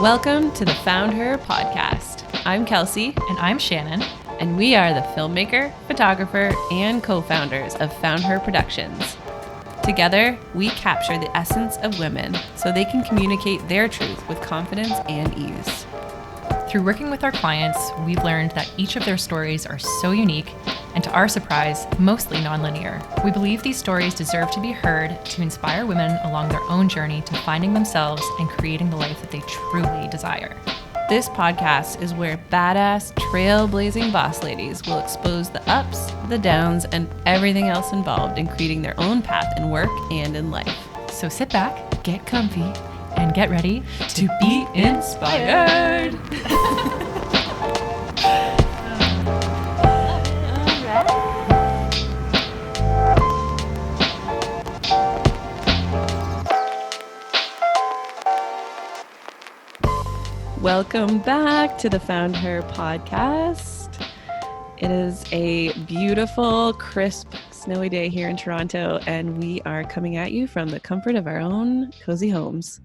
Welcome to the Found Her podcast. I'm Kelsey. And I'm Shannon. And we are the filmmaker, photographer, and co-founders of Found Her Productions. Together, we capture the essence of women so they can communicate their truth with confidence and ease. Through working with our clients, we've learned that each of their stories are so unique and, to our surprise, mostly nonlinear. We believe these stories deserve to be heard to inspire women along their own journey to finding themselves and creating the life that they truly desire. This podcast is where badass, trailblazing boss ladies will expose the ups, the downs, and everything else involved in creating their own path in work and in life. So sit back, get comfy, and get ready to be inspired. Welcome back to the Found Her podcast. It is a beautiful, crisp, snowy day here in Toronto, and we are coming at you from the comfort of our own cozy homes.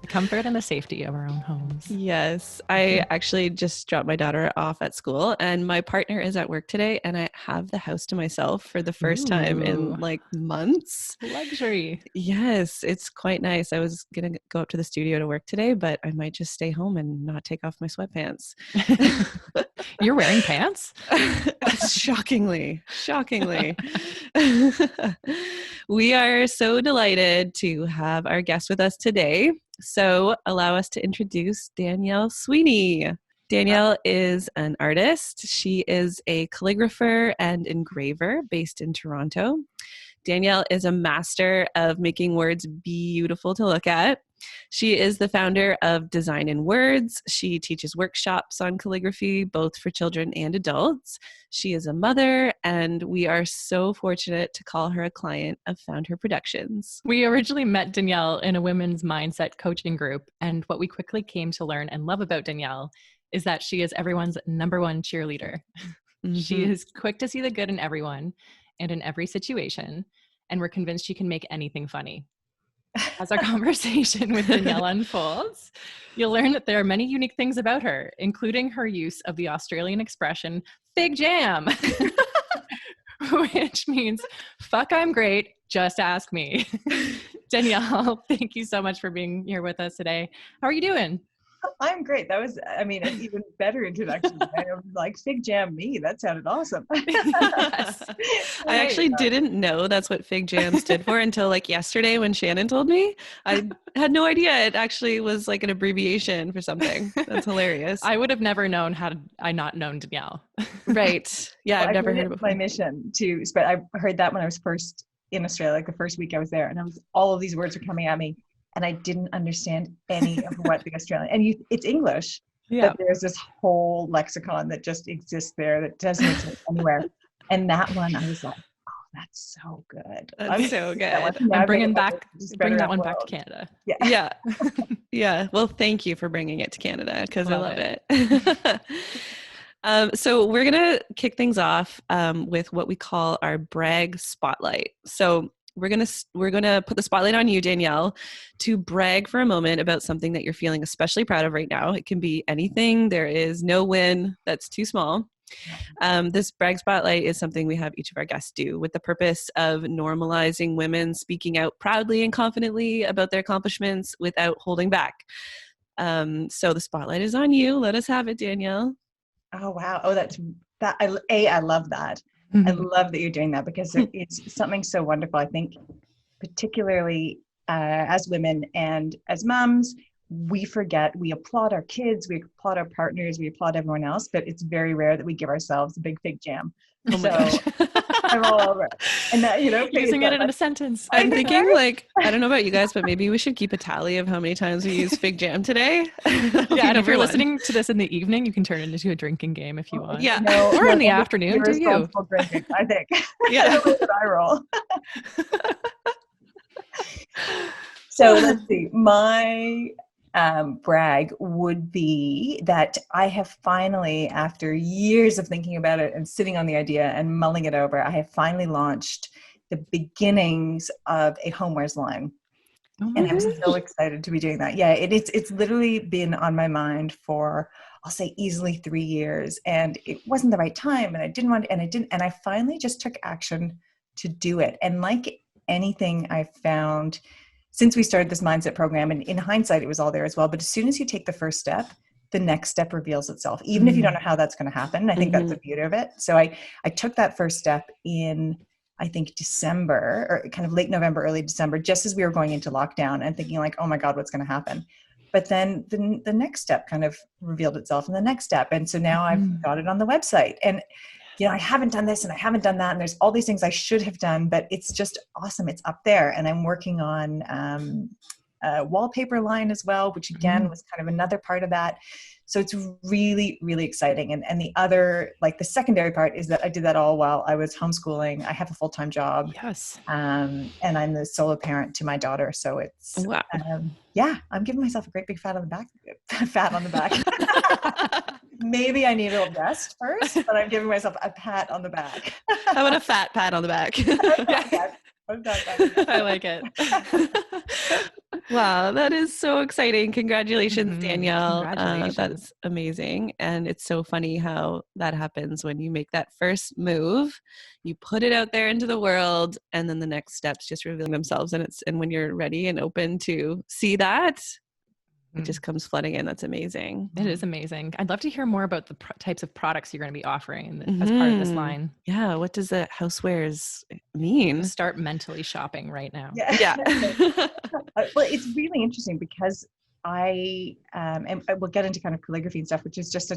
The comfort and the safety of our own homes. Yes, I actually just dropped my daughter off at school, and my partner is at work today, and I have the house to myself for the first time in like months. Luxury. Yes, it's quite nice. I was going to go up to the studio to work today, but I might just stay home and not take off my sweatpants. You're wearing pants? Shockingly. We are so delighted to have our guest with us today. So allow us to introduce Danielle Sweeney. Danielle is an artist. She is a calligrapher and engraver based in Toronto. Danielle is a master of making words beautiful to look at. She is the founder of Design in Words. She teaches workshops on calligraphy, both for children and adults. She is a mother, and we are so fortunate to call her a client of Found Her Productions. We originally met Danielle in a women's mindset coaching group, and what we quickly came to learn and love about Danielle is that she is everyone's number one cheerleader. Mm-hmm. She is quick to see the good in everyone and in every situation, and we're convinced she can make anything funny. As our conversation with Danielle unfolds, you'll learn that there are many unique things about her, including her use of the Australian expression, fig jam, which means, fuck, I'm great, just ask me. Danielle, thank you so much for being here with us today. How are you doing? I'm great. That was, an even better introduction. I was like, fig jam me. That sounded awesome. Yes. I actually didn't know that's what fig jam stood for until like yesterday when Shannon told me. I had no idea it actually was like an abbreviation for something. That's hilarious. I would have never known had I not known Danielle. Right. Yeah, Well, I've never heard it before. My mission to spread. I heard that when I was first in Australia, like the first week I was there, and all of these words were coming at me. And I didn't understand any of what the Australian, and it's English, but there's this whole lexicon that just exists there that doesn't exist anywhere. And that one, I was like, oh, that's so good. That's so good. I'm bring that one back to Canada. Yeah. Yeah. Well, thank you for bringing it to Canada because I love it. So we're going to kick things off with what we call our brag spotlight. So we're gonna put the spotlight on you, Danielle, to brag for a moment about something that you're feeling especially proud of right now. It can be anything. There is no win that's too small. This brag spotlight is something we have each of our guests do with the purpose of normalizing women speaking out proudly and confidently about their accomplishments without holding back. So the spotlight is on you. Let us have it, Danielle. Oh, wow. Oh, I love that. Mm-hmm. I love that you're doing that because it's something so wonderful. I think particularly as women and as moms, we applaud our kids, we applaud our partners, we applaud everyone else, but it's very rare that we give ourselves a big fig jam. Oh my gosh. I'm all over it. And that, using it in a sentence. I'm thinking I don't know about you guys, but maybe we should keep a tally of how many times we use fig jam today. Yeah, and if you're listening to this in the evening, you can turn it into a drinking game if you want. Yeah. Or in the afternoon, do you? Drinking, I think. Yeah. That's what I roll. So let's see. My brag would be that I have finally, after years of thinking about it and sitting on the idea and mulling it over, I have finally launched the beginnings of a homewares line. Oh my And I'm so gosh. excited to be doing that. Yeah, it's literally been on my mind for, I'll say, easily 3 years, and it wasn't the right time, and and I finally just took action to do it. And like anything I found since we started this mindset program, and in hindsight, it was all there as well. But as soon as you take the first step, the next step reveals itself, even if you don't know how that's going to happen. I think that's the beauty of it. So I took that first step in, I think, December, or kind of late November, early December, just as we were going into lockdown, and thinking like, oh my God, what's going to happen? But then the next step kind of revealed itself, and the next step. And so now I've got it on the website, and I haven't done this and I haven't done that. And there's all these things I should have done, but it's just awesome. It's up there. And I'm working on a wallpaper line as well, which again was kind of another part of that. So it's really, really exciting. And the other, like the secondary part, is that I did that all while I was homeschooling. I have a full-time job. Yes. And I'm the solo parent to my daughter. So it's, Wow. I'm giving myself a great big pat on the back. Maybe I need a little rest first, but I'm giving myself a pat on the back. How about a fat pat on the back? I like it. Wow, that is so exciting. Congratulations, Danielle. Congratulations. That's amazing. And it's so funny how that happens when you make that first move, you put it out there into the world, and then the next steps just revealing themselves. And when you're ready and open to see that, it just comes flooding in. That's amazing. It is amazing. I'd love to hear more about the types of products you're going to be offering as part of this line. Yeah. What does the housewares mean? Start mentally shopping right now. Yeah. Well, it's really interesting because and we'll get into kind of calligraphy and stuff, which is just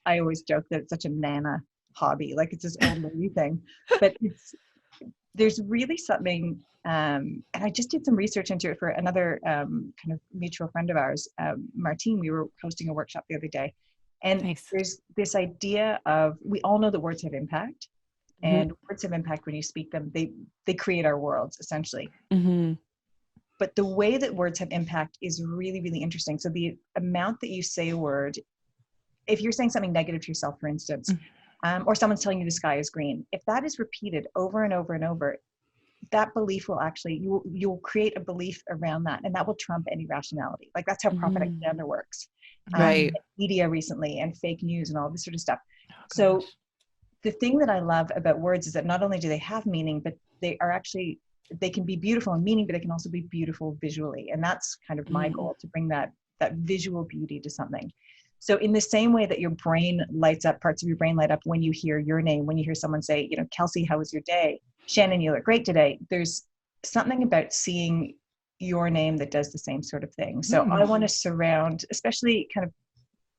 I always joke that it's such a Nana hobby. Like it's this old lady thing, but there's really something, and I just did some research into it for another kind of mutual friend of ours, Martine. We were hosting a workshop the other day, and there's this idea of, we all know that words have impact, and words have impact when you speak them. They create our worlds, essentially. But the way that words have impact is really, really interesting. So the amount that you say a word, if you're saying something negative to yourself, for instance, or someone's telling you the sky is green, if that is repeated over and over and over, that belief will actually, you'll create a belief around that, and that will trump any rationality. Like that's how propaganda works. Right. Media recently, and fake news and all this sort of stuff. So the thing that I love about words is that not only do they have meaning, but they can be beautiful in meaning, but they can also be beautiful visually. And that's kind of my goal, to bring that visual beauty to something. So in the same way that your brain lights up, parts of your brain light up when you hear your name, when you hear someone say, Kelsey, how was your day? Shannon, you look great today. There's something about seeing your name that does the same sort of thing. So I want to surround, especially kind of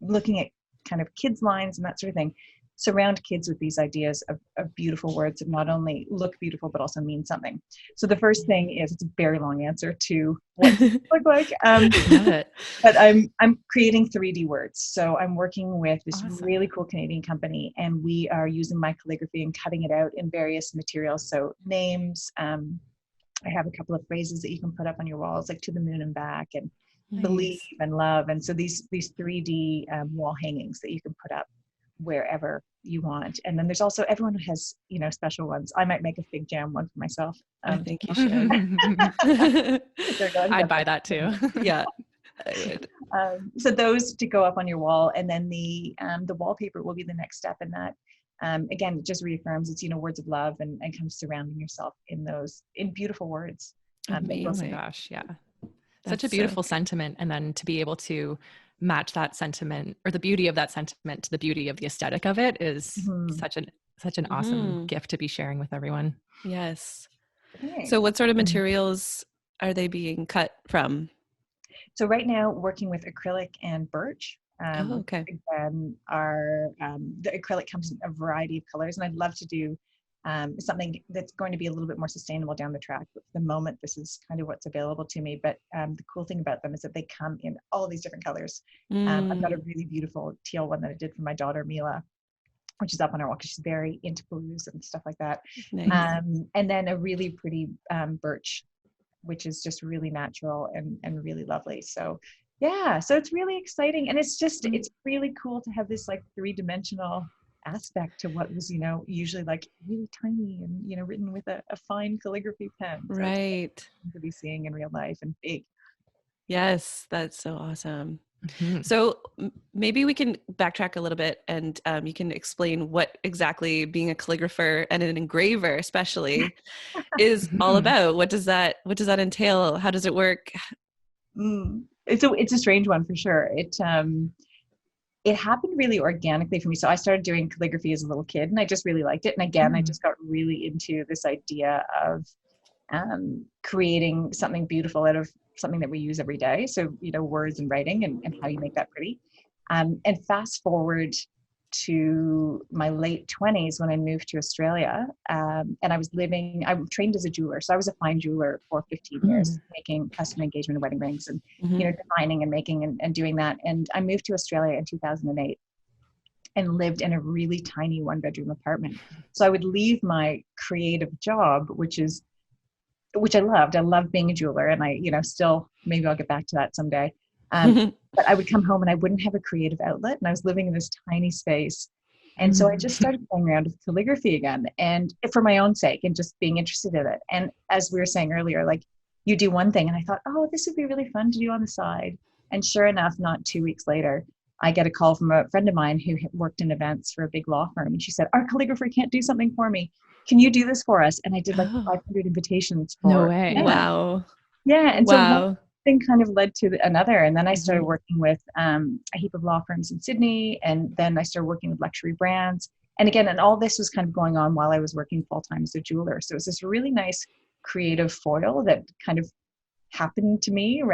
looking at kind of kids' lines and that sort of thing, surround kids with these ideas of beautiful words that not only look beautiful, but also mean something. So the first thing is, it's a very long answer to what it look like. But I'm creating 3D words. So I'm working with this really cool Canadian company, and we are using my calligraphy and cutting it out in various materials. So names, I have a couple of phrases that you can put up on your walls, like to the moon and back, and believe and love. And so these 3D wall hangings that you can put up wherever you want. And then there's also, everyone has special ones. I might make a fig jam one for myself. I think you should. I'd buy that too. Yeah, I would. So those to go up on your wall, and then the wallpaper will be the next step in that. Again, it just reaffirms it's words of love, and kind of surrounding yourself in beautiful words. Amazing. Oh my gosh, yeah. Such a beautiful sentiment, and then to be able to match that sentiment, or the beauty of that sentiment, to the beauty of the aesthetic of it, is such an awesome gift to be sharing with everyone. Yes. Okay. So what sort of materials are they being cut from? So right now, working with acrylic and birch. Okay. Again, the acrylic comes in a variety of colors, and I'd love to do something that's going to be a little bit more sustainable down the track. But for the moment, this is kind of what's available to me. But the cool thing about them is that they come in all these different colors. I've got a really beautiful teal one that I did for my daughter, Mila, which is up on her wall because she's very into blues and stuff like that. Nice. And then a really pretty birch, which is just really natural and really lovely. So yeah, so it's really exciting. And it's just, it's really cool to have this like 3-dimensional aspect to what was, you know, usually like really tiny and, you know, written with a fine calligraphy pen. So Right. to be seeing in real life and big. Yes, that's so awesome. Mm-hmm. So maybe we can backtrack a little bit, and you can explain what exactly being a calligrapher and an engraver especially is all about. What does that entail? How does it work? It's a strange one for sure. It happened really organically for me. So I started doing calligraphy as a little kid and I just really liked it. And again, I just got really into this idea of creating something beautiful out of something that we use every day. So, you know, words and writing and how you make that pretty. And fast forward to my late 20s when I moved to Australia. And I trained as a jeweler. So I was a fine jeweler for 15 years, making custom engagement and wedding rings and, you know, designing and making and doing that. And I moved to Australia in 2008 and lived in a really tiny 1-bedroom apartment. So I would leave my creative job, which I loved. I loved being a jeweler, and I, you know, still, maybe I'll get back to that someday. But I would come home and I wouldn't have a creative outlet, and I was living in this tiny space. And so I just started playing around with calligraphy again, and for my own sake and just being interested in it. And as we were saying earlier, like you do one thing and I thought, oh, this would be really fun to do on the side. And sure enough, not 2 weeks later, I get a call from a friend of mine who had worked in events for a big law firm. And she said, our calligrapher can't do something for me. Can you do this for us? And I did like 500 invitations for. No way. Yeah. Wow. Yeah. And so wow. one thing kind of led to another. And then I started working with a heap of law firms in Sydney. And then I started working with luxury brands. And again, and all this was kind of going on while I was working full-time as a jeweler. So it was this really nice creative foil that kind of happened to me or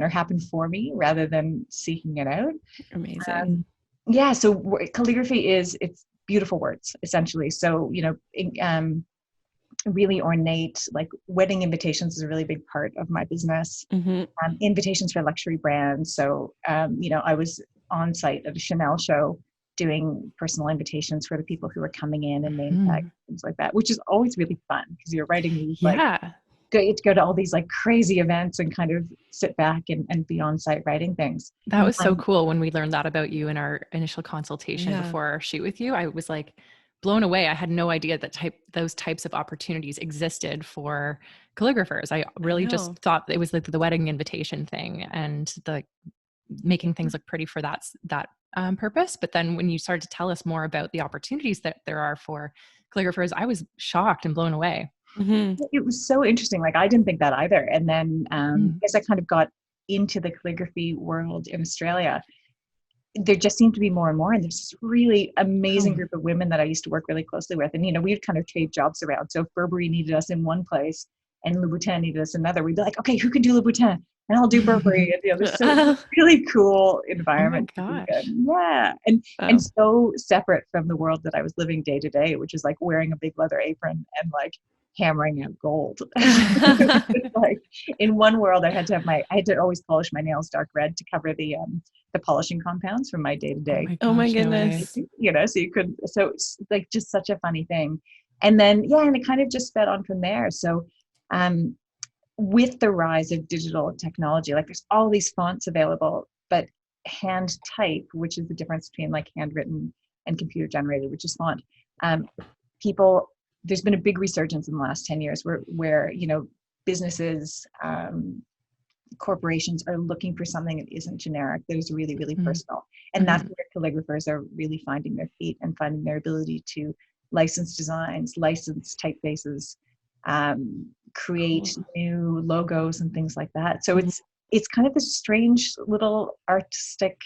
happened for me rather than seeking it out. Amazing. Yeah. So calligraphy it's beautiful words, essentially. So, you know, really ornate, like wedding invitations is a really big part of my business. Invitations for luxury brands. So, you know, I was on site at a Chanel show doing personal invitations for the people who were coming in and name tags, things like that, which is always really fun because you're writing these like, you get to go to all these like crazy events and kind of sit back and be on site writing things. That was so cool when we learned that about you in our initial consultation before our shoot with you. I was like blown away. I had no idea that those types of opportunities existed for calligraphers. I really just thought it was like the wedding invitation thing and the making things look pretty for that purpose. But then when you started to tell us more about the opportunities that there are for calligraphers, I was shocked and blown away. It was so interesting. Like I didn't think that either. And then as I kind of got into the calligraphy world in Australia, there just seemed to be more and more. And there's this really amazing group of women that I used to work really closely with. And, you know, we'd kind of trade jobs around. So if Burberry needed us in one place and Louboutin needed us in another, we'd be like, okay, who can do Louboutin? And I'll do Burberry. And, you know, there's so really cool environment. Oh my gosh. Yeah. And so separate from the world that I was living day to day, which is like wearing a big leather apron and like hammering out gold. Like in one world, I had to always polish my nails dark red to cover the polishing compounds from my day to day. Oh my goodness. You know, so it's like just such a funny thing. And then, and it kind of just fed on from there. So, with the rise of digital technology, like there's all these fonts available, but hand type, which is the difference between like handwritten and computer generated, which is font. There's been a big resurgence in the last 10 years where you know, businesses, corporations are looking for something that isn't generic, that is really, really personal. And that's where calligraphers are really finding their feet and finding their ability to license designs, license typefaces, create new logos and things like that. So it's kind of this strange little artistic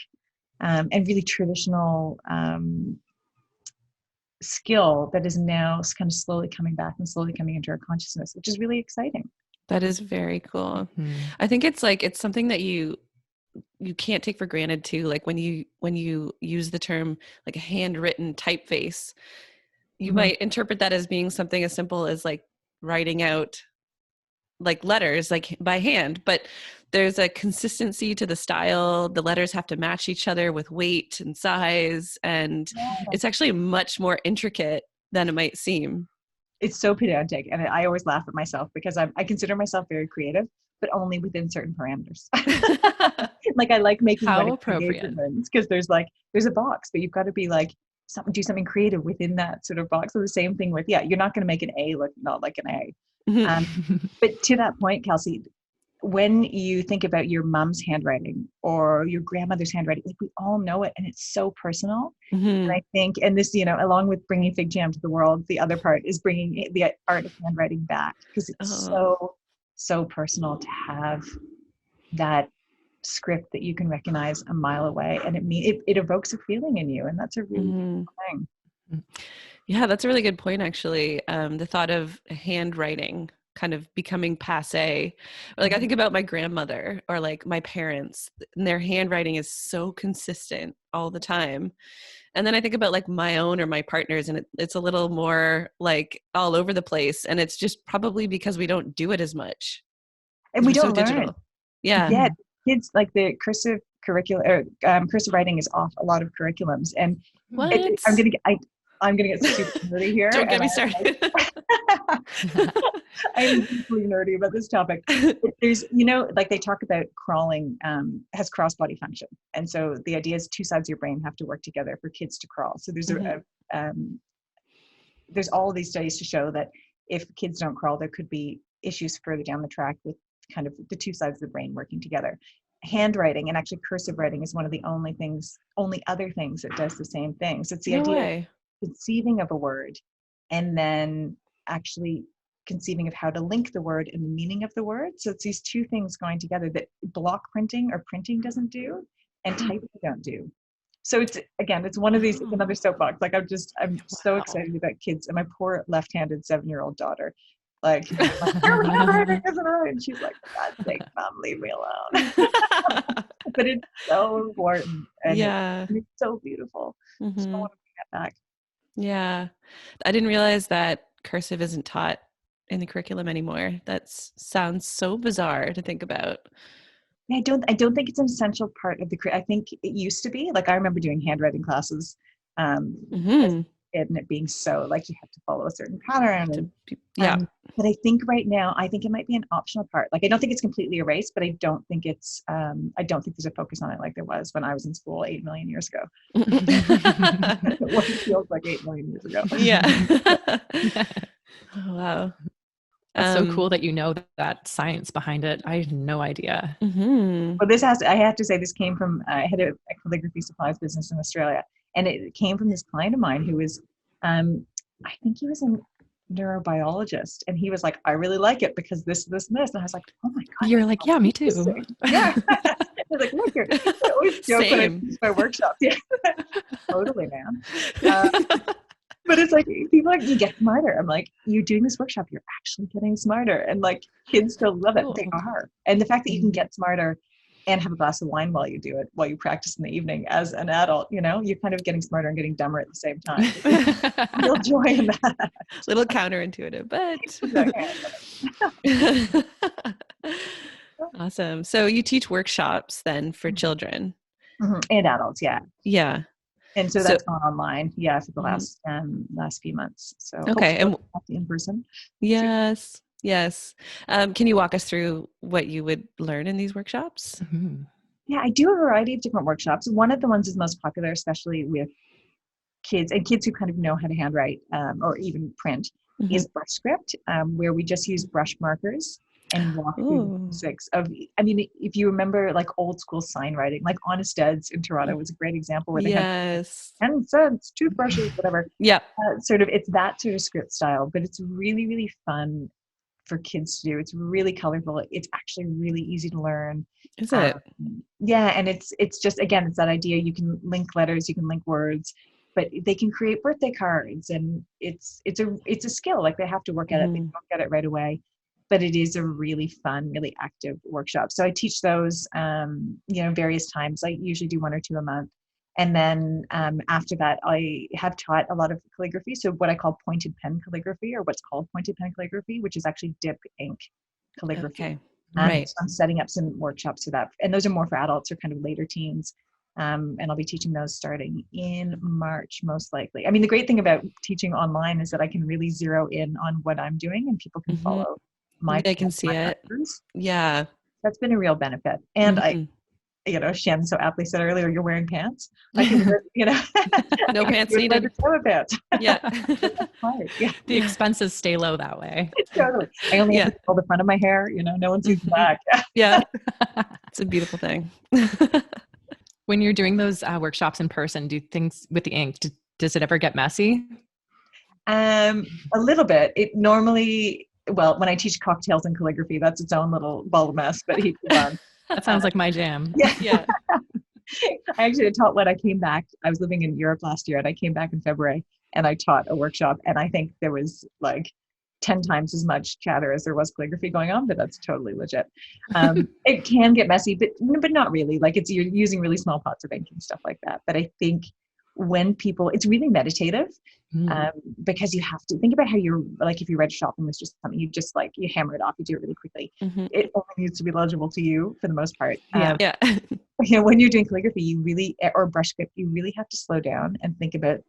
and really traditional skill that is now kind of slowly coming back and slowly coming into our consciousness, which is really exciting. That is very cool. I think it's something that you can't take for granted too. Like when you use the term like a handwritten typeface, you might interpret that as being something as simple as like writing out like letters like by hand, but there's a consistency to the style. The letters have to match each other with weight and size, and it's actually much more intricate than it might seem. It's so pedantic, and I always laugh at myself because I consider myself very creative, but only within certain parameters. Like I like making how appropriate because there's a box, but you've got to be like do something creative within that sort of box. So the same thing with, you're not going to make an A look not like an A. But to that point, Kelsey, when you think about your mom's handwriting or your grandmother's handwriting, like we all know it and it's so personal. And I think, and this, along with bringing Fig Jam to the world, the other part is bringing the art of handwriting back, because it's so personal to have that script that you can recognize a mile away, and it evokes a feeling in you, and that's a really beautiful thing. Yeah, that's a really good point, actually. The thought of handwriting kind of becoming passé. Or like I think about my grandmother or like my parents, and their handwriting is so consistent all the time. And then I think about like my own or my partner's, and it's a little more like all over the place. And it's just probably because we don't do it as much. And we don't learn digital. it. Yeah. Kids, like the cursive curriculum, cursive writing is off a lot of curriculums. And I'm gonna get super nerdy here. Don't get me started. I'm deeply nerdy about this topic. But there's, like they talk about crawling has cross-body function. And so the idea is two sides of your brain have to work together for kids to crawl. So there's there's all these studies to show that if kids don't crawl, there could be issues further down the track with kind of the two sides of the brain working together. Handwriting, and actually cursive writing, is one of the only other things that does the same thing. So it's the idea of conceiving of a word and then actually conceiving of how to link the word and the meaning of the word. So it's these two things going together that block printing or printing doesn't do and typing don't do. So it's one of these, it's another soapbox. Like I'm so excited about kids, and my poor left-handed 7-year-old daughter, like, your handwriting isn't right. And she's like, for God's sake, Mom, leave me alone. But it's so important. And it's so beautiful. So I want to bring that back. Yeah. I didn't realize that cursive isn't taught in the curriculum anymore. That sounds so bizarre to think about. I don't think it's an essential part of I think it used to be. Like I remember doing handwriting classes, and it being so like you have to follow a certain pattern. But I think right now, it might be an optional part. Like I don't think it's completely erased, but I don't think it's I don't think there's a focus on it like there was when I was in school 8 million years ago. What it feels like 8 million years ago. Yeah. Oh, wow. That's so cool that you know that science behind it. I had no idea. Well, I have to say, this came from, I had a calligraphy supplies business in Australia, and it came from this client of mine who was, I think he was a neurobiologist, and he was like, I really like it because this, and this. And I was like, oh my God. You're like, yeah, me too. Yeah. I was like, look, I always joke when I teach my workshops. Yeah. Totally, man. But it's like, people are like, you get smarter. I'm like, you're doing this workshop, you're actually getting smarter. And like, kids still love it. They are. And the fact that you can get smarter and have a glass of wine while you do it, while you practice in the evening as an adult, you're kind of getting smarter and getting dumber at the same time. Real joy in that. A little counterintuitive, but awesome. So you teach workshops then for children and adults. Yeah. Yeah. And so that's gone online, for the last few months. So okay, and in person. Yes. Can you walk us through what you would learn in these workshops? Yeah, I do a variety of different workshops. One of the ones is most popular, especially with kids who kind of know how to handwrite or even print, is brush script, where we just use brush markers and walk through the basics of, if you remember like old school sign writing, like Honest Ed's in Toronto was a great example where they had 10 cents, toothbrushes, whatever. Yeah. It's that sort of script style, but it's really, really fun for kids to do. It's really colorful. It's actually really easy to learn. Is it? Yeah. And it's just, again, it's that idea. You can link letters, you can link words, but they can create birthday cards, and it's a skill. Like they have to work at it. They don't get it right away. But it is a really fun, really active workshop. So I teach those, various times. I usually do 1 or 2 a month. And then after that, I have taught a lot of calligraphy. So what I call pointed pen calligraphy, or what's called pointed pen calligraphy, which is actually dip ink calligraphy. Okay. Right. So I'm setting up some workshops for that. And those are more for adults or kind of later teens. And I'll be teaching those starting in March, most likely. I mean, the great thing about teaching online is that I can really zero in on what I'm doing, and people can follow they can see it. Patterns. Yeah. That's been a real benefit. And Shem so aptly said earlier, you're wearing pants. Like, no pants needed. Pants. Yeah. Yeah. The expenses stay low that way. Totally. I only have to pull the front of my hair, no one sees the back. Yeah. It's a beautiful thing. When you're doing those workshops in person, do things with the ink, does it ever get messy? A little bit. It normally, when I teach cocktails and calligraphy, that's its own little ball of mess, but he's fun. That sounds like my jam. Yeah. I actually taught when I came back. I was living in Europe last year and I came back in February and I taught a workshop, and I think there was like 10 times as much chatter as there was calligraphy going on, but that's totally legit. It can get messy, but not really. Like, you're using really small pots of ink and stuff like that. But I think when it's really meditative, because you have to think about how you're like, if you read shopping was just something, you hammer it off, you do it really quickly. It only needs to be legible to you for the most part. When you're doing calligraphy, or brush script, you really have to slow down and think about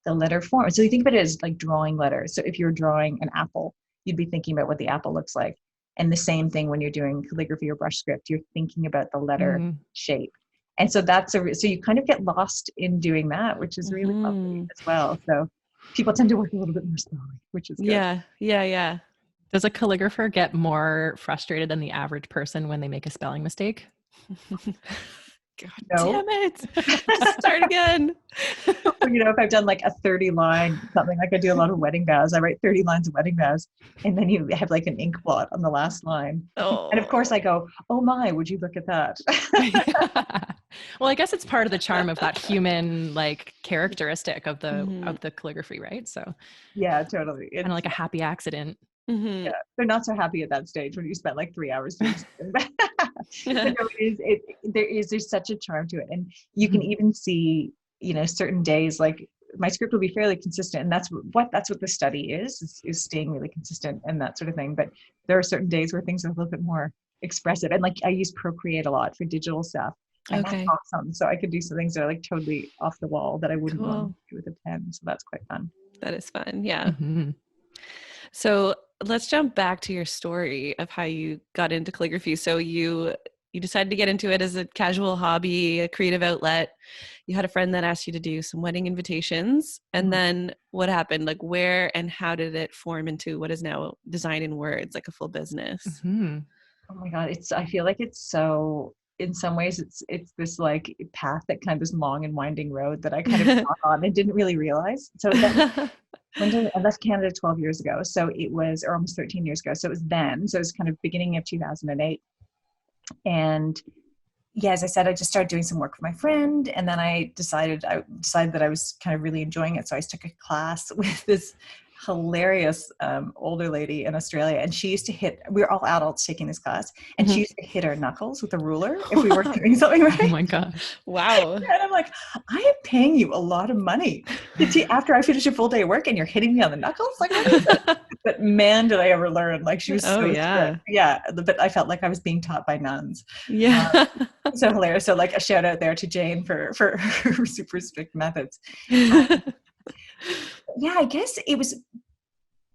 the letter form. So you think about it as like drawing letters. So if you're drawing an apple, you'd be thinking about what the apple looks like. And the same thing when you're doing calligraphy or brush script, you're thinking about the letter shape. And so so you kind of get lost in doing that, which is really lovely as well. So people tend to work a little bit more slowly, which is good. Yeah. Does a calligrapher get more frustrated than the average person when they make a spelling mistake? God damn it. Just start again. If I've done like a 30 line something, like I do a lot of wedding vows, I write 30 lines of wedding vows, and then you have like an ink blot on the last line. And of course I go, oh my, would you look at that? Well, I guess it's part of the charm of that human like characteristic of the calligraphy, right? So yeah, totally. It's kind of like a happy accident. Yeah, they're not so happy at that stage when you spent like 3 hours doing something. There's such a charm to it, and you can even see, certain days, like my script will be fairly consistent, and that's what the study is staying really consistent and that sort of thing. But there are certain days where things are a little bit more expressive, and like I use Procreate a lot for digital stuff. And that's awesome. So I could do some things that are like totally off the wall that I wouldn't want to do with a pen. So that's quite fun. That is fun. Yeah. So let's jump back to your story of how you got into calligraphy. So you decided to get into it as a casual hobby, a creative outlet. You had a friend that asked you to do some wedding invitations. And then what happened? Like, where and how did it form into what is now Design in Words, like a full business? Oh my God. I feel like it's so, in some ways it's this like path, that kind of this long and winding road that I kind of walk on and didn't really realize. So I left Canada 12 years ago. So it was, or almost 13 years ago. So it was then. So it was kind of beginning of 2008. And yeah, as I said, I just started doing some work for my friend. And then I decided that I was kind of really enjoying it. So I took a class with this hilarious older lady in Australia, and she used to we were all adults taking this class, and she used to hit our knuckles with a ruler if we weren't doing something right. Oh my gosh. Wow. And I'm like, I am paying you a lot of money after I finish a full day of work and you're hitting me on the knuckles? Like, what is it? But man, did I ever learn. Like, she was so strict. Yeah, but I felt like I was being taught by nuns. Yeah. So hilarious. So like a shout out there to Jane for her super strict methods. Yeah, I guess it was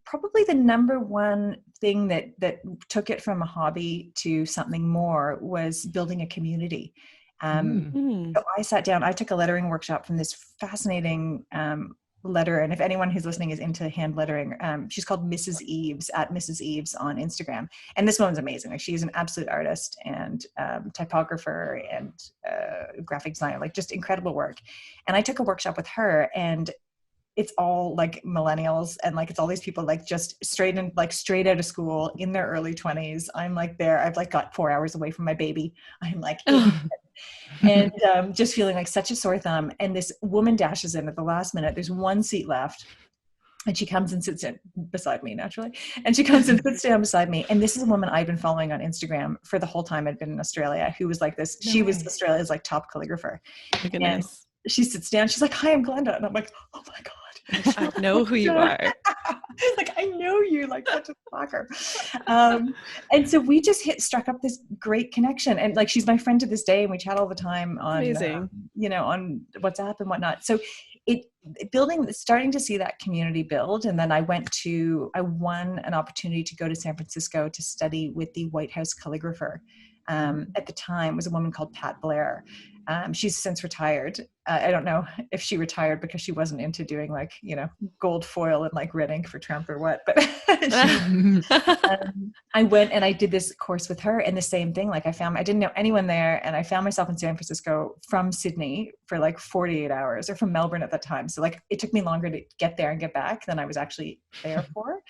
probably the number one thing that took it from a hobby to something more was building a community. So I sat down, I took a lettering workshop from this fascinating letterer. And if anyone who's listening is into hand lettering, she's called Mrs. Eves, at Mrs. Eves on Instagram. And this woman's amazing. Like, she's an absolute artist and typographer and graphic designer, like just incredible work. And I took a workshop with her, and it's all like millennials, and like it's all these people like just straight out of school in their early 20s. I'm like there. I've like got 4 hours away from my baby. I'm like, and just feeling like such a sore thumb. And this woman dashes in at the last minute. There's one seat left. And she comes and sits in beside me, naturally. And she comes and sits down beside me. And this is a woman I've been following on Instagram for the whole time I'd been in Australia, who was like this. She was Australia's like top calligrapher. My goodness. And she sits down. She's like, "Hi, I'm Glenda." And I'm like, "Oh my God. I know who you are." Like, I know you, like such a stalker. And so we just struck up this great connection. And like, she's my friend to this day, and we chat all the time on, on WhatsApp and whatnot. So starting to see that community build. And then I won an opportunity to go to San Francisco to study with the White House calligrapher. At the time was a woman called Pat Blair. She's since retired. I don't know if she retired because she wasn't into doing like, gold foil and like red ink for Trump or what, but I went and I did this course with her, and the same thing. Like I didn't know anyone there, and I found myself in San Francisco from Sydney for like 48 hours, or from Melbourne at that time. So like it took me longer to get there and get back than I was actually there for.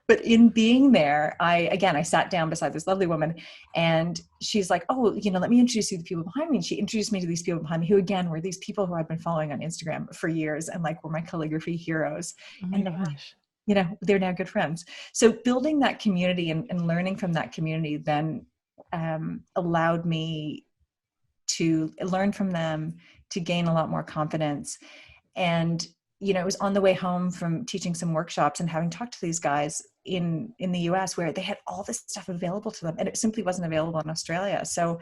But in being there, I sat down beside this lovely woman, and she's like, oh, let me introduce you to the people behind me. And she introduced me to these people behind me, who again were these people who I'd been following on Instagram for years, and like were my calligraphy heroes. Oh my gosh. They're now good friends. So building that community and learning from that community then allowed me to learn from them, to gain a lot more confidence. And it was on the way home from teaching some workshops and having talked to these guys in the US, where they had all this stuff available to them, and it simply wasn't available in Australia. So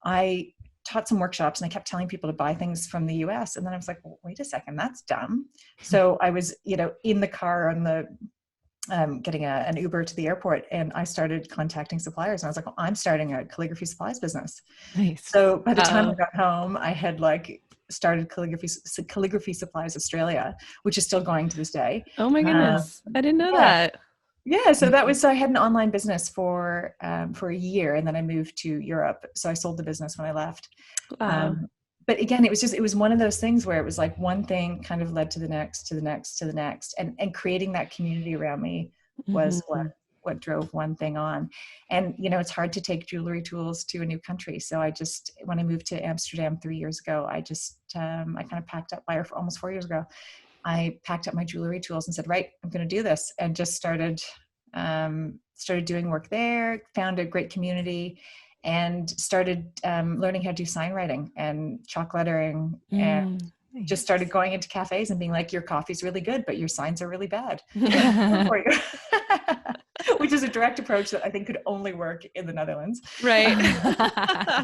I taught some workshops, and I kept telling people to buy things from the US. And then I was like, well, wait a second, that's dumb. So I was, in the car on the, getting an Uber to the airport, and I started contacting suppliers, and I was like, well, I'm starting a calligraphy supplies business. Nice. So by the time I got home, I had like started Calligraphy Supplies Australia, which is still going to this day. Oh my goodness. I didn't know that. Yeah. So I had an online business for a year, and then I moved to Europe. So I sold the business when I left. Wow. But again, it was one of those things where it was like one thing kind of led to the next, to the next, to the next. And creating that community around me was what drove one thing on. And, it's hard to take jewelry tools to a new country. So when I moved to Amsterdam 3 years ago, I kind of packed up almost 4 years ago, I packed up my jewelry tools and said, right, I'm going to do this. And just started doing work there, found a great community, and started learning how to do sign writing and chalk lettering, and just started going into cafes and being like, your coffee's really good, but your signs are really bad. Which is a direct approach that I think could only work in the Netherlands. Right.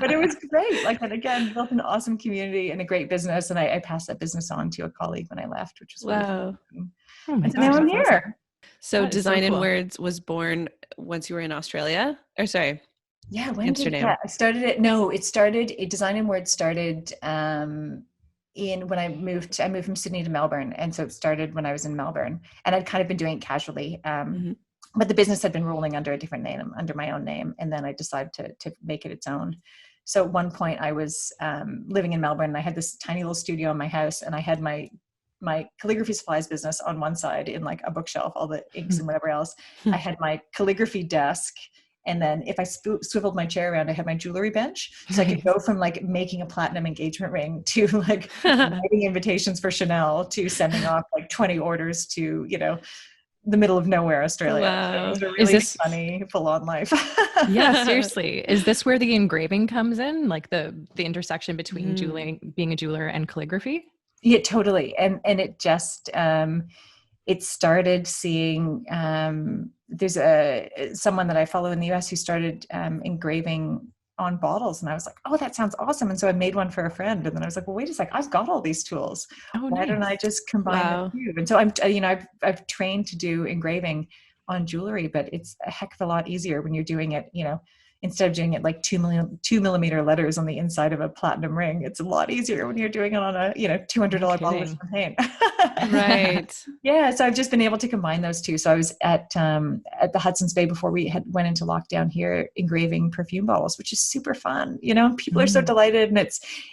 But it was great. Like, and again, built an awesome community and a great business. And I passed that business on to a colleague when I left, which was really fun. Oh my gosh, now I'm here. So Design in Words was born once you were in Australia, or sorry. Yeah. Amsterdam. Design in Words started when I moved from Sydney to Melbourne. And so it started when I was in Melbourne, and I'd kind of been doing it casually. But the business had been rolling under a different name, under my own name. And then I decided to make it its own. So at one point I was living in Melbourne, and I had this tiny little studio in my house, and I had my calligraphy supplies business on one side in like a bookshelf, all the inks and whatever else. I had my calligraphy desk. And then if I swiveled my chair around, I had my jewelry bench. So I could go from like making a platinum engagement ring to like writing invitations for Chanel to sending off like 20 orders to, the middle of nowhere, Australia. Wow. It was a really funny, full-on life. Yeah, seriously. Is this where the engraving comes in? Like the intersection between being a jeweler and calligraphy? Yeah, totally. And it just, it started seeing, there's someone that I follow in the US who started engraving on bottles, and I was like, oh, that sounds awesome. And so I made one for a friend, and then I was like, well, wait a sec, I've got all these tools. Why don't I just combine the two? And so I've trained to do engraving on jewelry, but it's a heck of a lot easier when you're doing it, instead of doing it like 2 millimeter letters on the inside of a platinum ring. It's a lot easier when you're doing it on a, $200 bottle of champagne. Right. Yeah. So I've just been able to combine those two. So I was at the Hudson's Bay before we went into lockdown here, engraving perfume bottles, which is super fun. People are so delighted. And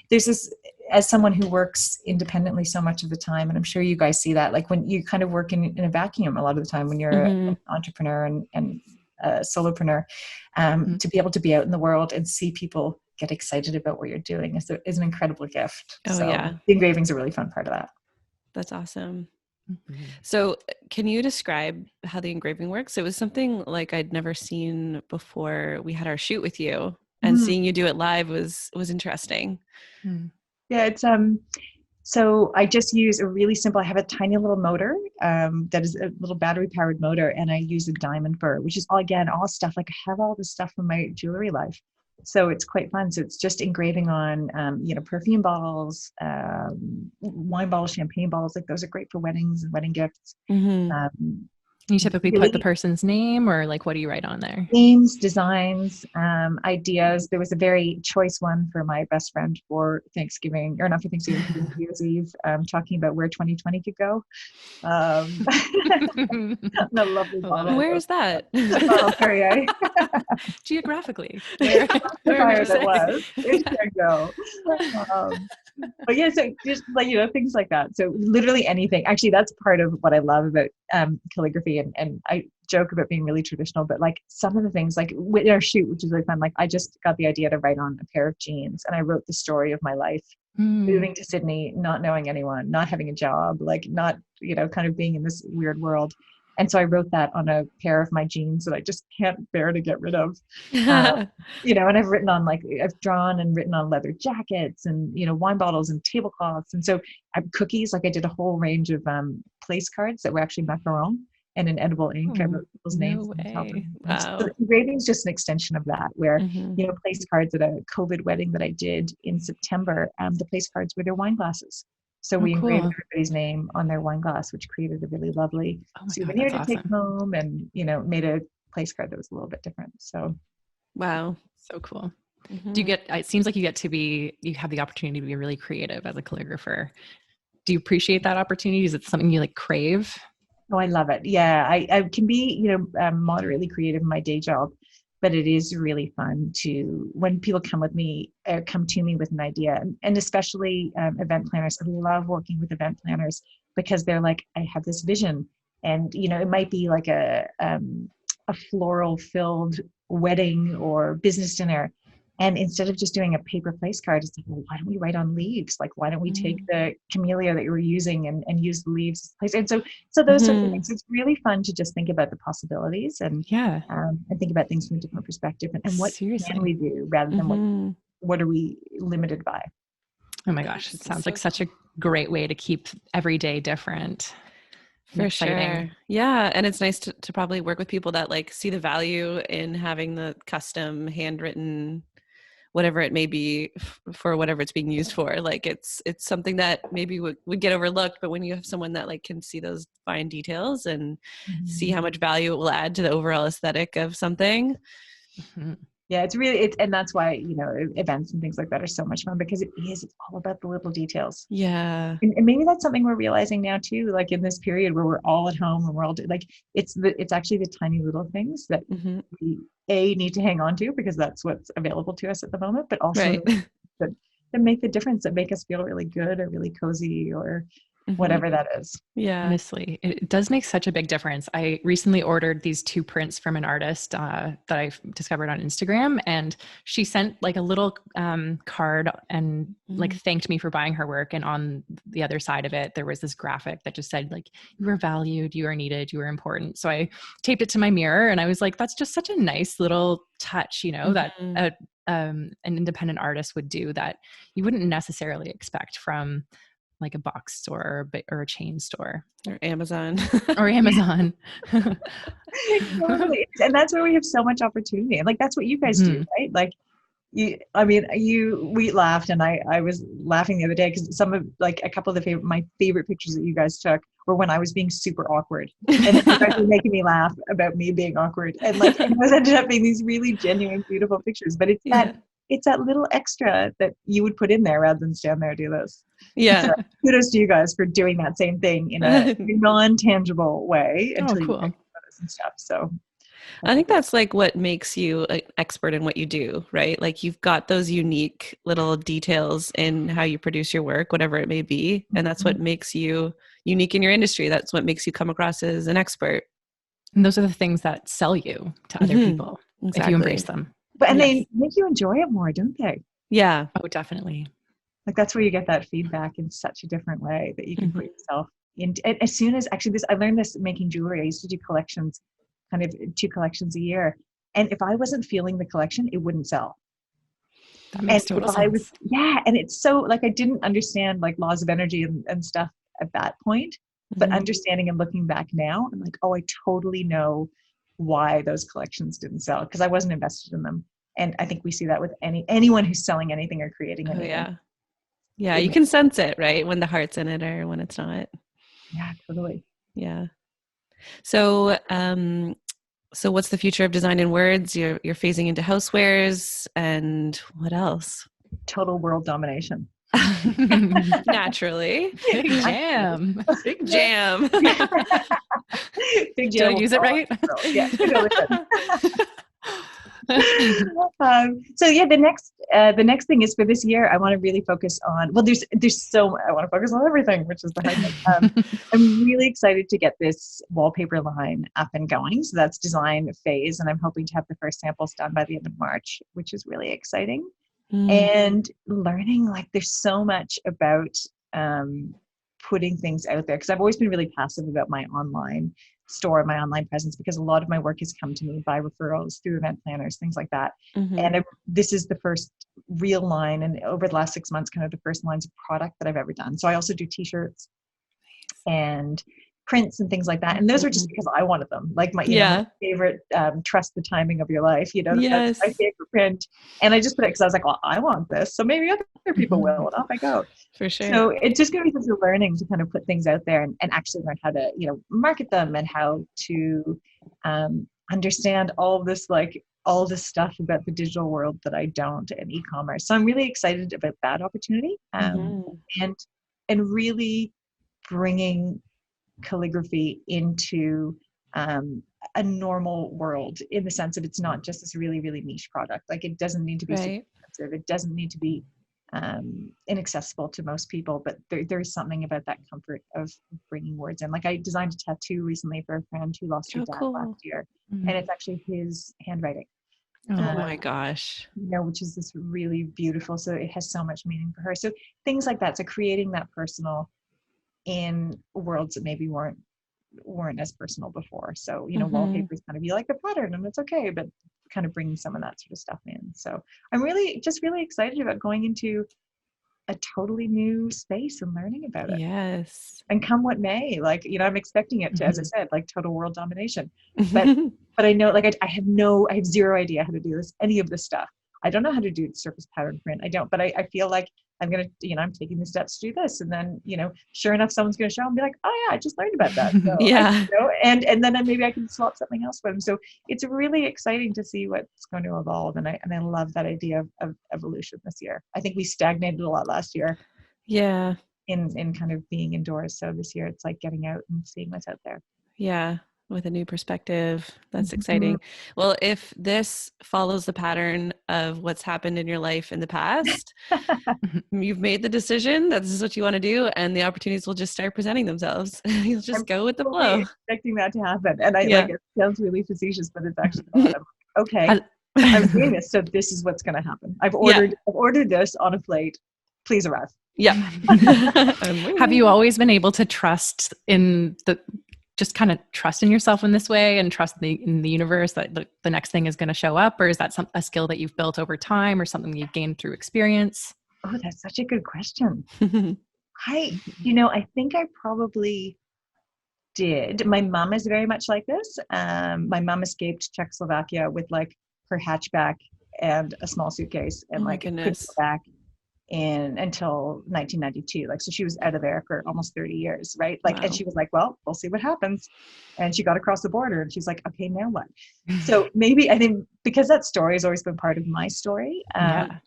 there's this, as someone who works independently so much of the time, and I'm sure you guys see that, like when you kind of work in a vacuum a lot of the time when you're an entrepreneur and solopreneur, to be able to be out in the world and see people get excited about what you're doing is an incredible gift. The engraving's a really fun part of that. That's awesome. So can you describe how the engraving works? It was something like I'd never seen before we had our shoot with you, and seeing you do it live was interesting. Yeah, it's so I just use I have a tiny little motor that is a little battery powered motor, and I use a diamond burr, which is all stuff, like I have all this stuff from my jewelry life. So it's quite fun. So it's just engraving on, perfume bottles, wine bottles, champagne bottles. Like those are great for weddings and wedding gifts. Um, You typically really put the person's name, or like, what do you write on there? Names, designs, ideas. There was a very choice one for my best friend for Thanksgiving, or not for Thanksgiving, for New Year's Eve, talking about where 2020 could go. The lovely bottle. Where is that? Bottle Perrier. Geographically, Where would you that say? was. It should go. But yeah, so just like, things like that. So literally anything. Actually, that's part of what I love about calligraphy. And I joke about being really traditional, but like some of the things, like with our shoot, which is really fun. Like I just got the idea to write on a pair of jeans, and I wrote the story of my life, moving to Sydney, not knowing anyone, not having a job, like not, kind of being in this weird world. And so I wrote that on a pair of my jeans that I just can't bear to get rid of. And I've drawn and written on leather jackets and, wine bottles and tablecloths. And so cookies, like I did a whole range of place cards that were actually macarons and in edible ink. I wrote people's names. Wow. So the engraving is just an extension of that, where, place cards at a COVID wedding that I did in September, the place cards were their wine glasses. So we engraved everybody's name on their wine glass, which created a really lovely souvenir to take home, and, made a place card that was a little bit different. So, wow. So cool. Do you get, it seems like you have the opportunity to be really creative as a calligrapher. Do you appreciate that opportunity? Is it something you like crave? Oh, I love it. Yeah, I can be, moderately creative in my day job, but it is really fun when people come to me with an idea, and especially event planners. I love working with event planners because they're like, I have this vision, and it might be like a floral filled wedding or business dinner. And instead of just doing a paper place card, it's like, well, why don't we write on leaves? Like, why don't we take the camellia that you were using and use the leaves as place? And so those sorts of things. It's really fun to just think about the possibilities and think about things from a different perspective, and what can we do rather than what are we limited by? Oh my gosh, it sounds like such a great way to keep every day different. For sure. Yeah. And it's nice to probably work with people that like see the value in having the custom handwritten, whatever it may be, for whatever it's being used for. Like it's something that maybe would get overlooked, but when you have someone that like can see those fine details and see how much value it will add to the overall aesthetic of something. Yeah, it's really, and that's why, events and things like that are so much fun, because it's all about the little details. Yeah. And maybe that's something we're realizing now too, like in this period where we're all at home and we're all like, it's actually the tiny little things that we need to hang on to, because that's what's available to us at the moment, but also that make the difference, that make us feel really good or really cozy or whatever that is. Yeah. Honestly, it does make such a big difference. I recently ordered these 2 prints from an artist that I discovered on Instagram, and she sent like a little card and like thanked me for buying her work. And on the other side of it, there was this graphic that just said like, you are valued, you are needed, you are important. So I taped it to my mirror, and I was like, that's just such a nice little touch, that an independent artist would do that you wouldn't necessarily expect from like a box store or a chain store or Amazon. Totally. And that's where we have so much opportunity. And like, that's what you guys do, right? Like we laughed, and I was laughing the other day because some of like a couple of my favorite pictures that you guys took were when I was being super awkward, and you guys were making me laugh about me being awkward, and like it was ended up being these really genuine, beautiful pictures. But it's that little extra that you would put in there rather than stand there and do this. Yeah. So kudos to you guys for doing that same thing in a non-tangible way until you get photos and stuff. So I think that's like what makes you an expert in what you do, right? Like you've got those unique little details in how you produce your work, whatever it may be. And that's what makes you unique in your industry. That's what makes you come across as an expert. And those are the things that sell you to other people if you embrace them. But they make you enjoy it more, don't they? Yeah. Oh, definitely. Like that's where you get that feedback in such a different way that you can put yourself in. As soon as actually I learned this making jewelry. I used to do collections, kind of 2 collections a year. And if I wasn't feeling the collection, it wouldn't sell. That makes total sense. And it's so like, I didn't understand like laws of energy and stuff at that point, but understanding and looking back now, I'm like, oh, I totally know why those collections didn't sell, because I wasn't invested in them. And I think we see that with anyone who's selling anything or creating anything. Yeah, you can sense it, right? When the heart's in it or when it's not. Yeah, totally. Yeah. So, so what's the future of design in words? You're phasing into housewares, and what else? Total world domination. Naturally. Big jam. Big jam. Big Did jam. I use it right? Yeah. So yeah, the next thing is for this year, I want to really focus on, well, there's so, I want to focus on everything, which is the hard thing. I'm really excited to get this wallpaper line up and going. So that's design phase. And I'm hoping to have the first samples done by the end of March, which is really exciting. And learning, like, there's so much about putting things out there, because I've always been really passive about my online store, my online presence, because a lot of my work has come to me by referrals through event planners, things like that. And this is the first real line, and over the last 6 months, kind of the first lines of product that I've ever done. So I also do t-shirts and prints and things like that, and those are just because I wanted them. Like my, my favorite, trust the timing of your life, that's my favorite print, and I just put it because I was like, well, I want this, so maybe other people will, and off I go. For sure. So it's just going to be such a learning to kind of put things out there and actually learn how to market them, and how to understand all this stuff about the digital world that I don't, and e-commerce. So I'm really excited about that opportunity, and really bringing calligraphy into a normal world, in the sense that it's not just this really, really niche product. Like, it doesn't need to be super expensive. It doesn't need to be inaccessible to most people, but there's something about that comfort of bringing words in. Like, I designed a tattoo recently for a friend who lost her dad last year, and it's actually his handwriting. Oh my gosh. Which is this really beautiful. So it has so much meaning for her. So things like that. So creating that personal in worlds that maybe weren't as personal before. So, wallpapers kind of, you like the pattern and it's okay, but kind of bringing some of that sort of stuff in. So I'm really excited about going into a totally new space and learning about it. Yes. And come what may, like, I'm expecting it to, as I said, like, total world domination. But I know, like, I have zero idea how to do any of this stuff. I don't know how to do surface pattern print. I don't, but I feel like I'm going to, I'm taking the steps to do this. And then, sure enough, someone's going to show and be like, oh yeah, I just learned about that. So, and then maybe I can swap something else with them. So it's really exciting to see what's going to evolve. And I love that idea of evolution this year. I think we stagnated a lot last year. Yeah. In kind of being indoors. So this year it's like getting out and seeing what's out there. Yeah. With a new perspective. That's exciting. Well, if this follows the pattern of what's happened in your life in the past, you've made the decision that this is what you want to do, and the opportunities will just start presenting themselves. You'll just go with the flow. Expecting that to happen. And it sounds really facetious, but it's actually not. Okay. I'm doing this, so this is what's going to happen. I've ordered this on a plate. Please arrive. Yeah. Have you always been able to trust in just kind of trust in yourself in this way, and trust in the universe that the next thing is going to show up? Or is that a skill that you've built over time, or something you've gained through experience? Oh, that's such a good question. I think I probably did. My mom is very much like this. My mom escaped Czechoslovakia with like her hatchback and a small suitcase, and couldn't go back until 1992. So she was out of there for almost 30 years, right? And she was like, well, we'll see what happens. And she got across the border, and she's like, okay, now what? So maybe, I think, because that story has always been part of my story, I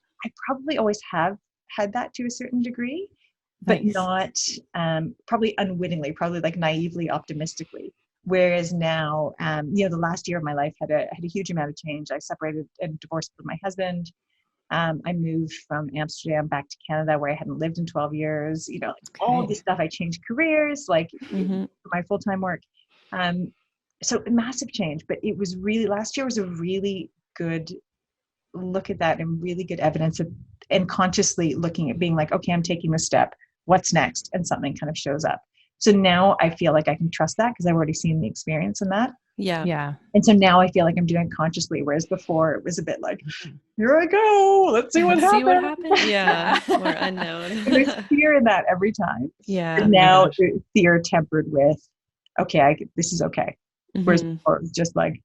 probably always have had that to a certain degree, but not probably unwittingly, probably like naively, optimistically. Whereas now, the last year of my life had a huge amount of change. I separated and divorced from my husband. I moved from Amsterdam back to Canada, where I hadn't lived in 12 years, all of this stuff. I changed careers, for my full-time work. So massive change, but it was really, last year was a really good look at that, and really good evidence of, and consciously looking at being like, okay, I'm taking this step. What's next? And something kind of shows up. So now I feel like I can trust that, because I've already seen the experience in that. Yeah. And so now I feel like I'm doing it consciously, whereas before it was a bit like, here I go, let's see what happens. Yeah, more unknown. There's fear in that every time. Yeah. And now fear tempered with, okay, this is okay. Whereas before it was just like,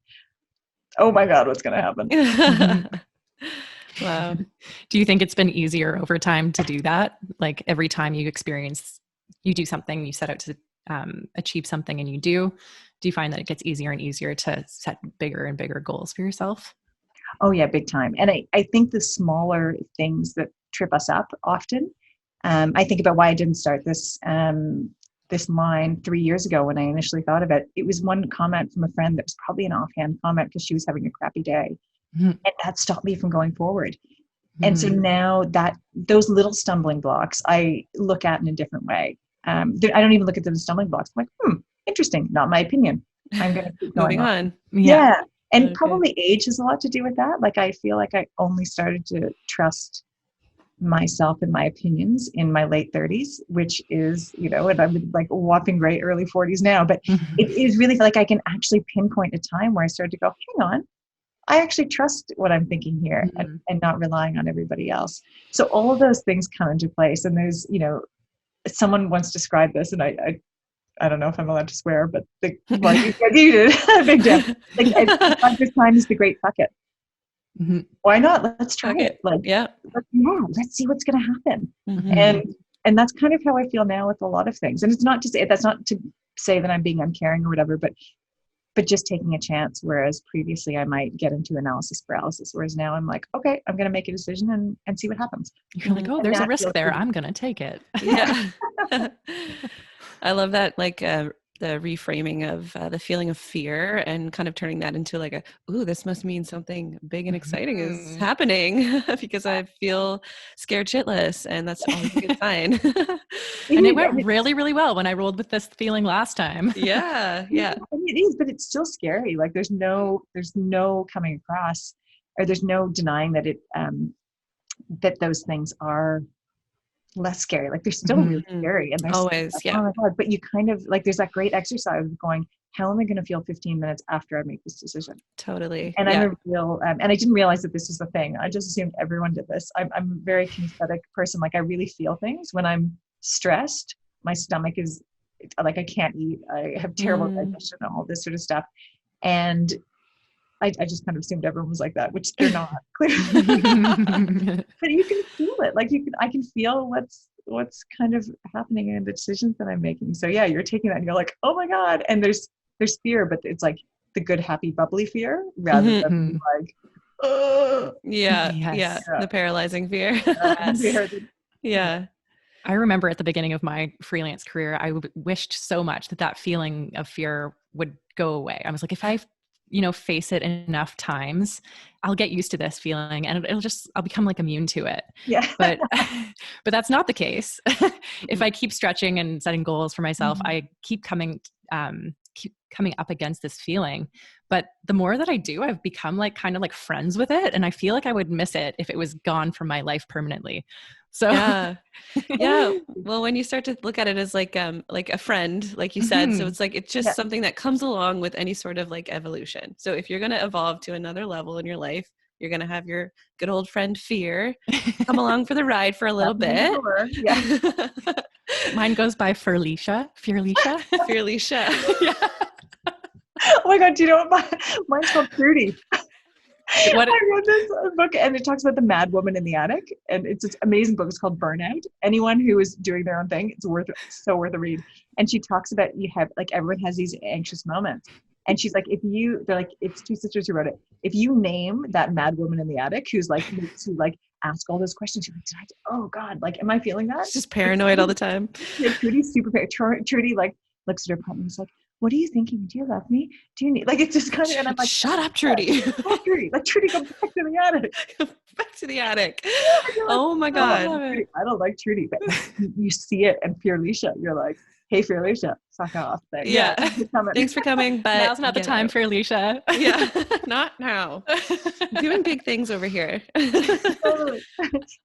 oh my God, what's going to happen? Wow. Do you think it's been easier over time to do that? Like every time you do something, you set out to achieve something and you do you find that it gets easier and easier to set bigger and bigger goals for yourself? Oh yeah, big time. And I think the smaller things that trip us up often, I think about why I didn't start this line 3 years ago when I initially thought of it. It was one comment from a friend that was probably an offhand comment because she was having a crappy day. Mm-hmm. And that stopped me from going forward. Mm-hmm. And so now that those little stumbling blocks, I look at in a different way. I don't even look at them as stumbling blocks. I'm like, interesting. Not my opinion. I'm going to keep going moving on. Yeah. And probably age has a lot to do with that. Like, I feel like I only started to trust myself and my opinions in my late 30s, which is, and I'm like a whopping great early 40s now, but it is really like I can actually pinpoint a time where I started to go, hang on, I actually trust what I'm thinking here and not relying on everybody else. So all of those things come into place. And there's, someone once described this, and I don't know if I'm allowed to swear, but you did. Big jump. Like, this time is the great fuck it. Mm-hmm. Why not? Let's try it. Like, let's see what's going to happen. Mm-hmm. And that's kind of how I feel now with a lot of things. And it's not to say that I'm being uncaring or whatever, but just taking a chance. Whereas previously I might get into analysis paralysis. Whereas now I'm like, okay, I'm going to make a decision and see what happens. You're like, oh, there's a risk there. I'm going to take it. Yeah. I love that. Like, the reframing of the feeling of fear and kind of turning that into like this must mean something big and exciting is happening because I feel scared shitless, and that's always a good sign. And it went really, really well when I rolled with this feeling last time. Yeah. I mean, it is, but it's still scary. Like there's no coming across, or there's no denying that that those things are less scary. Like they're still really scary, and they're always oh my God. But you kind of like, there's that great exercise of going, how am I going to feel 15 minutes after I make this decision? Totally. And I'm a real and I didn't realize that this was the thing. I just assumed everyone did this. I'm a very kinesthetic person. Like I really feel things when I'm stressed. My stomach is like, I can't eat. I have terrible digestion and all this sort of stuff. And I just kind of assumed everyone was like that, which they're not, clearly. But you can feel it. Like I can feel what's kind of happening in the decisions that I'm making. So yeah, you're taking that and you're like, oh my God. And there's fear, but it's like the good, happy, bubbly fear rather than like, the paralyzing fear. Yeah. I remember at the beginning of my freelance career, I wished so much that feeling of fear would go away. I was like, if I face it enough times, I'll get used to this feeling and I'll become like immune to it. Yeah. But that's not the case. If I keep stretching and setting goals for myself, I keep coming up against this feeling. But the more that I do, I've become like kind of like friends with it. And I feel like I would miss it if it was gone from my life permanently. So yeah. Well, when you start to look at it as like a friend, like you said, so it's like, it's just something that comes along with any sort of like evolution. So if you're going to evolve to another level in your life, you're going to have your good old friend fear come along for the ride for a little bit. Yeah. Mine goes by Fearlicia. Yeah. Oh my God. Do you know what mine's called Trudy? I read this book and it talks about the mad woman in the attic, and it's an amazing book. It's called Burnout. Anyone who is doing their own thing, it's so worth a read. And she talks about, you have like, everyone has these anxious moments. And she's like, it's two sisters who wrote it. If you name that mad woman in the attic who's like, to like ask all those questions, you're like, oh God, like, am I feeling that? She's just paranoid all the time. Yeah, Trudy's super paranoid. Trudy like looks at her partner and is like, what are you thinking? Do you love me? Do you need, like, it's just kind of, and I'm like, shut up, Trudy. Stop, Trudy. Like, Trudy, go back to the attic. Back to the attic. Oh my God. I don't like Trudy, but you see it, and Fearlicia, you're like, hey, Fearlicia, fuck off. Yeah. Thanks for coming, but now's not the time, Fearlicia. Yeah. Not now. Doing big things over here.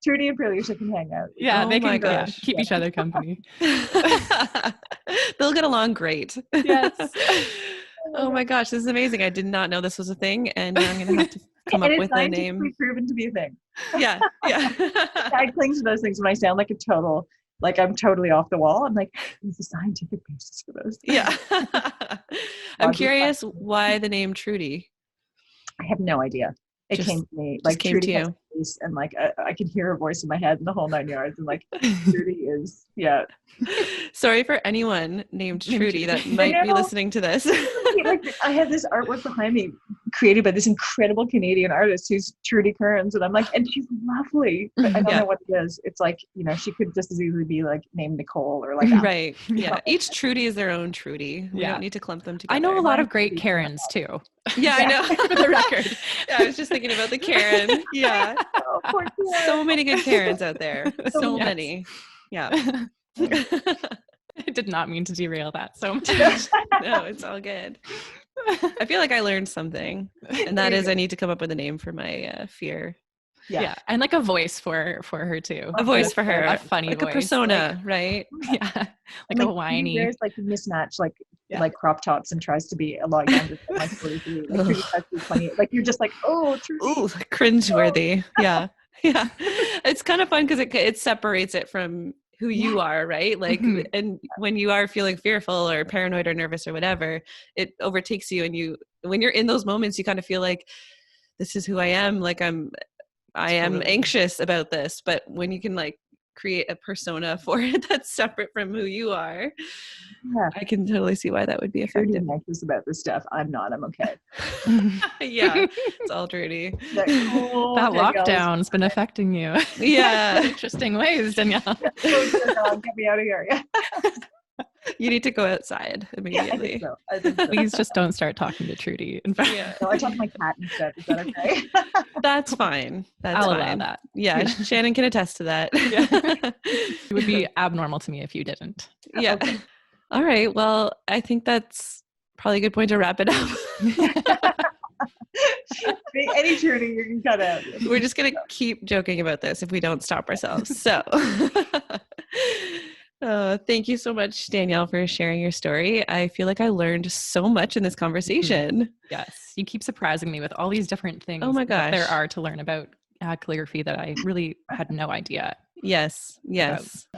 Trudy and Fearlicia can hang out. Yeah, they can keep each other company. They'll get along great. Yes. Oh my gosh, this is amazing. I did not know this was a thing, and now I'm going to have to come up with a name. It's proven to be a thing. Yeah. I cling to those things when I sound like I'm totally off the wall. I'm like, there's a scientific basis for those. Yeah. I'm curious why the name Trudy. I have no idea. It came to me. Like Trudy. face, and like I can hear her voice in my head and the whole 9 yards. And like Trudy is, yeah. Sorry for anyone named Trudy that might be listening to this. Like, I have this artwork behind me created by this incredible Canadian artist who's Trudy Kearns, and I'm like, and she's lovely, but I don't know what it is. It's like, you know, she could just as easily be like named Nicole or like right. Yeah, each Trudy is their own Trudy. We don't need to clump them together. I know a lot of great Karens too. Yeah, I know. For the record. Yeah, I was just thinking about the Karen. Yeah. Oh, poor Karen. So many good Karens out there. So many. Yeah. I did not mean to derail that so much. No, it's all good. I feel like I learned something, and that is I need to come up with a name for my fear. Yeah, and like a voice for her too. A voice for her, a funny like voice, a persona, like, right? Yeah, like a whiny. There's like a mismatch, like crop tops, and tries to be a lot younger than like 43. Like Trudy tries to be 28. Like you're just like, oh, Trudy. Ooh, cringeworthy. Yeah, yeah. It's kind of fun because it separates it from who you are, right? Like, and when you are feeling fearful or paranoid or nervous or whatever, it overtakes you, and when you're in those moments, you kind of feel like, this is who I am. Like I am anxious about this, but when you can like create a persona for it that's separate from who you are, I can totally see why that would be effective. I'm anxious about this stuff. I'm not. I'm okay. Yeah, it's all Trudy. That lockdown's been affecting you. Yeah, interesting ways, Danielle. Get me out of here. You need to go outside immediately. Yeah, I think so. Please just don't start talking to Trudy. In fact, so I talk to my cat instead. Is that okay? That's fine. I'll allow that. Yeah, Shannon can attest to that. It would be abnormal to me if you didn't. Yeah. Okay. All right. Well, I think that's probably a good point to wrap it up. Any Trudy, you can cut out. We're just going to keep joking about this if we don't stop ourselves. So thank you so much, Danielle, for sharing your story. I feel like I learned so much in this conversation. Yes. You keep surprising me with all these different things that there are to learn about calligraphy that I really had no idea. Yes.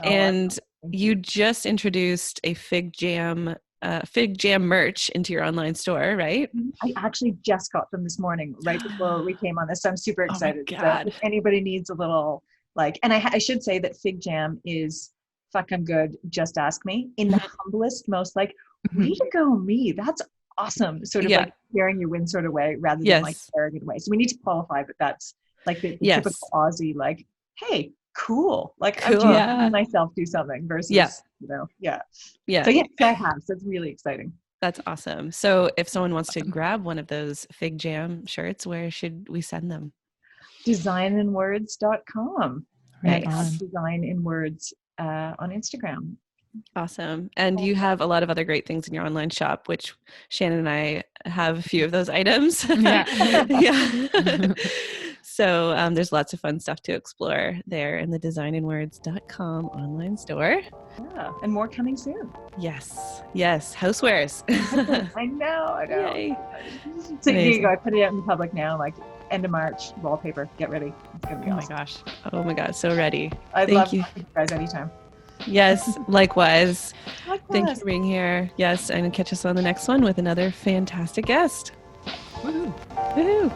And you just introduced a Fig Jam merch into your online store, right? I actually just got them this morning, right before we came on this. So I'm super excited. Oh my God. So if anybody needs a little, like, and I should say that Fig Jam is fuck, I'm good, just ask me, in the humblest, most like, way to go me, that's awesome, sort of like sharing your win sort of way, rather than like arrogant way. So we need to qualify, but that's like the typical Aussie, like, hey, cool, like I'm doing myself do something versus you know, so I have, so it's really exciting. That's awesome. So if someone wants to grab one of those Fig Jam shirts, where should we send them? designinwords.com. Nice. Design in Words on Instagram. Awesome. And you have a lot of other great things in your online shop, which Shannon and I have a few of those items. Yeah. So there's lots of fun stuff to explore there in the designinwords.com online store. Yeah, and more coming soon. Yes. Housewares. I know. Yay. So here you go. I put it out in public now, like end of March, wallpaper. Get ready. It's gonna be awesome. My gosh. Oh my God. So ready. I'd love you guys anytime. Yes, likewise. Thank you for being here. Yes, and catch us on the next one with another fantastic guest. Woohoo. Woohoo.